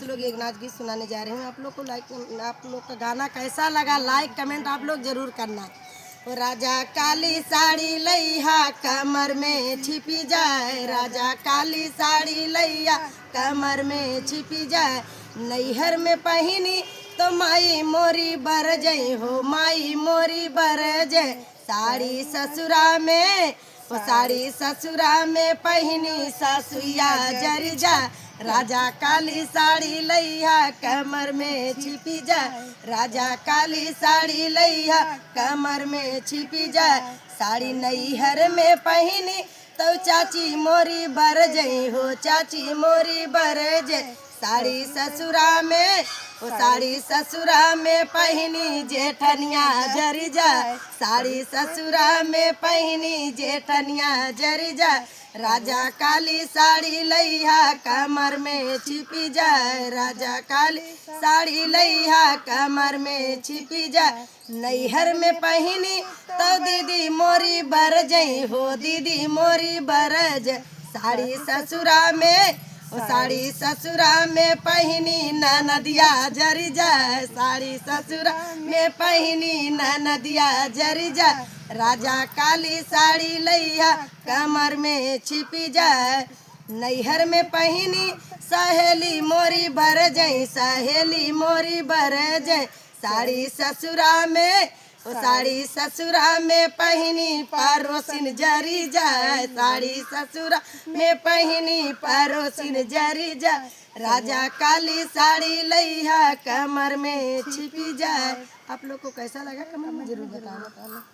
लोग एक नाच गीत सुनाने जा रहे हैं। आप लोग का गाना कैसा लगा, लाइक कमेंट आप लोग जरूर करना। ओ राजा काली साड़ी लैया कमर में छिपी जाए, राजा काली साड़ी लैया कमर में छिपी जाए। नैहर में पहनी तो माई मोरी बर जई हो, माई मोरी बर जय। साड़ी ससुरा में, वो साड़ी ससुरा में पहनी सासुया जर जा। राजा काली साड़ी लैया कमर में छिपी जाए, राजा काली साड़ी लैया कमर में छिपी जाए। साड़ी नैहर में पहनी तो चाची मोरी बर जई हो, चाची मोरी बर जय। साड़ी ससुरा में, वो साड़ी ससुरा में पहनी जेठनिया जरी जाए, साड़ी ससुरा में पहनी जेठनिया जरी जाए। राजा काली साड़ी लैया कमर में छिपी जाए, राजा काली साड़ी लैया कमर में छिपी जाए। नैहर में पहनी तो दीदी मोरी बर जई हो, दीदी मोरी बर जय। साड़ी ससुरा में, वो साड़ी ससुरा में पहनी ननदिया जरी जाए, साड़ी ससुरा में पहनी ननदिया जरी जाए। राजा काली साड़ी लैया कमर में छिपी जाए। नैहर में पहनी सहेली मोरी बर जई, सहेली मोरी बर जय। साड़ी ससुरा में, वो साड़ी ससुरा में पहनी परोसिन जरी जाए, साड़ी ससुरा में पहनी परोसिन जरी जाए। राजा काली साड़ी लैया कमर में छिपी जाए। आप लोग को कैसा लगा कमेंट में जरूर बताना।